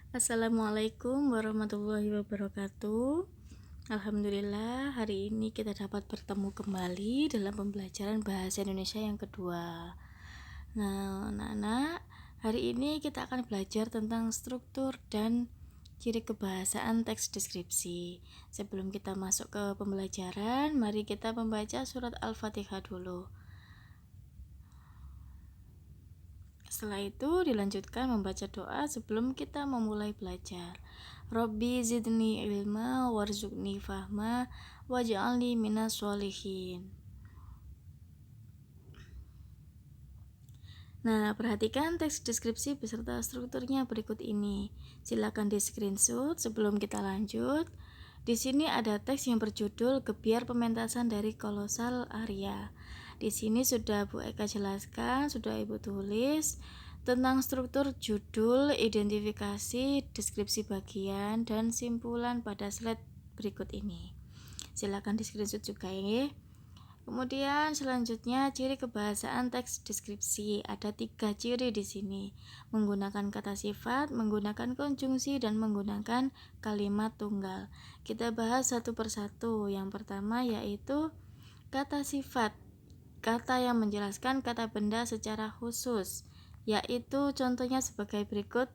Assalamualaikum warahmatullahi wabarakatuh. Alhamdulillah, hari ini kita dapat bertemu kembali dalam pembelajaran bahasa Indonesia yang kedua. Nah, anak-anak, hari ini kita akan belajar tentang struktur dan ciri kebahasaan teks deskripsi. Sebelum kita masuk ke pembelajaran, mari kita membaca surat Al-Fatihah dulu. Setelah itu dilanjutkan membaca doa sebelum kita memulai belajar. Robbi zidni ilma warzuqni fahma waj'alni minas sholihin. Nah, perhatikan teks deskripsi beserta strukturnya berikut ini. Silakan di screenshot sebelum kita lanjut. Di sini ada teks yang berjudul Gebiar Pementasan dari Kolosal Arya. Di sini sudah Bu Eka jelaskan, sudah Ibu tulis tentang struktur judul, identifikasi, deskripsi bagian, dan simpulan pada slide berikut ini. Silakan di screenshot juga ya. Kemudian selanjutnya ciri kebahasaan teks deskripsi. Ada 3 ciri di sini. Menggunakan kata sifat, menggunakan konjungsi, dan menggunakan kalimat tunggal. Kita bahas satu persatu. Yang pertama yaitu kata sifat. Kata yang menjelaskan kata benda secara khusus, yaitu contohnya sebagai berikut.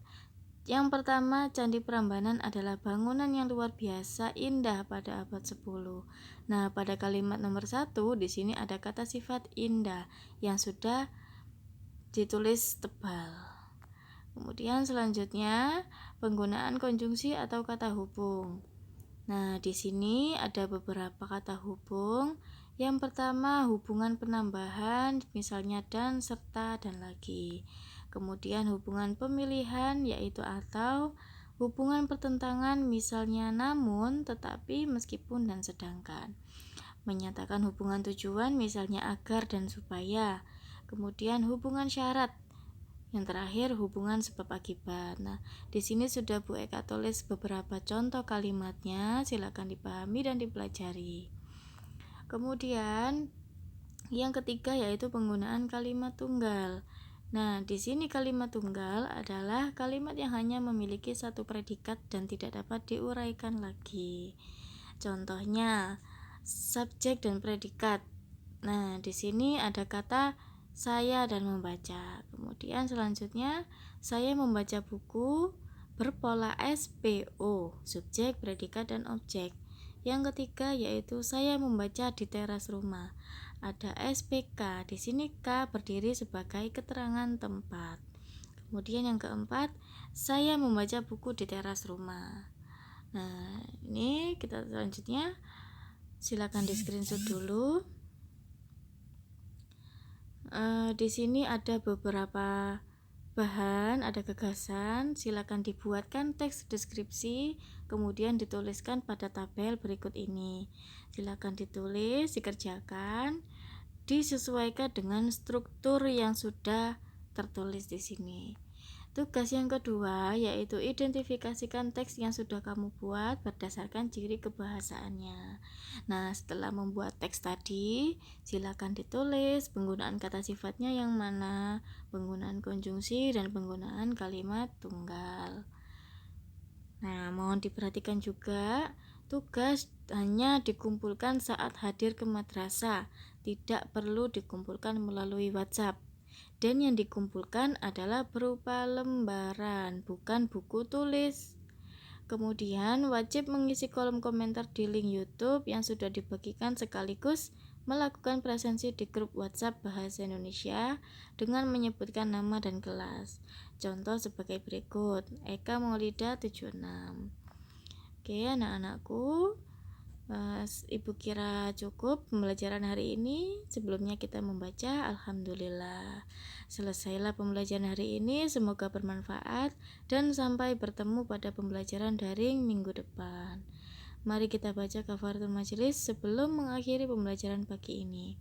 Yang pertama, Candi Prambanan adalah bangunan yang luar biasa indah pada abad 10. Nah, pada kalimat nomor 1 di sini ada kata sifat indah yang sudah ditulis tebal. Kemudian selanjutnya, penggunaan konjungsi atau kata hubung. Nah, di sini ada beberapa kata hubung. Yang pertama, hubungan penambahan, misalnya dan, serta, dan lagi. Kemudian hubungan pemilihan, yaitu atau. Hubungan pertentangan, misalnya namun, tetapi, meskipun, dan sedangkan. Menyatakan hubungan tujuan, misalnya agar dan supaya. Kemudian hubungan syarat. Yang terakhir hubungan sebab akibat. Nah, di sini sudah Bu Eka tulis beberapa contoh kalimatnya, silakan dipahami dan dipelajari. Kemudian yang ketiga yaitu penggunaan kalimat tunggal. Nah, di sini kalimat tunggal adalah kalimat yang hanya memiliki satu predikat dan tidak dapat diuraikan lagi. Contohnya subjek dan predikat. Nah, di sini ada kata saya dan membaca. Kemudian selanjutnya saya membaca buku berpola SPO, subjek, predikat, dan objek. Yang ketiga yaitu saya membaca di teras rumah. Ada SPK. Di sini K berdiri sebagai keterangan tempat. Kemudian yang keempat, saya membaca buku di teras rumah. Nah, ini kita selanjutnya silakan di screenshot dulu. Di sini ada beberapa bahan, ada gagasan, silakan dibuatkan teks deskripsi, kemudian dituliskan pada tabel berikut ini. Silakan ditulis, dikerjakan, disesuaikan dengan struktur yang sudah tertulis di sini. Tugas yang kedua yaitu identifikasikan teks yang sudah kamu buat berdasarkan ciri kebahasaannya. Nah, setelah membuat teks tadi, silakan ditulis penggunaan kata sifatnya yang mana, penggunaan konjungsi, dan penggunaan kalimat tunggal. Nah, mohon diperhatikan juga, tugas hanya dikumpulkan saat hadir ke madrasah, tidak perlu dikumpulkan melalui WhatsApp. Dan yang dikumpulkan adalah berupa lembaran, bukan buku tulis. Kemudian wajib mengisi kolom komentar di link YouTube yang sudah dibagikan sekaligus melakukan presensi di grup WhatsApp Bahasa Indonesia dengan menyebutkan nama dan kelas. Contoh sebagai berikut, Eka Maulida 76. Oke, anak-anakku, Ibu kira cukup pembelajaran hari ini. Sebelumnya kita membaca, alhamdulillah. Selesailah pembelajaran hari ini, semoga bermanfaat dan sampai bertemu pada pembelajaran daring minggu depan. Mari kita baca kafaratul majelis sebelum mengakhiri pembelajaran pagi ini.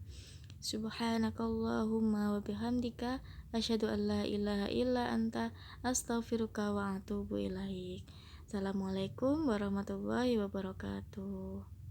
Subhanakallahumma wa bihamdika asyhadu an la ilaha illa anta astaghfiruka wa atubu ilaik. Assalamualaikum warahmatullahi wabarakatuh.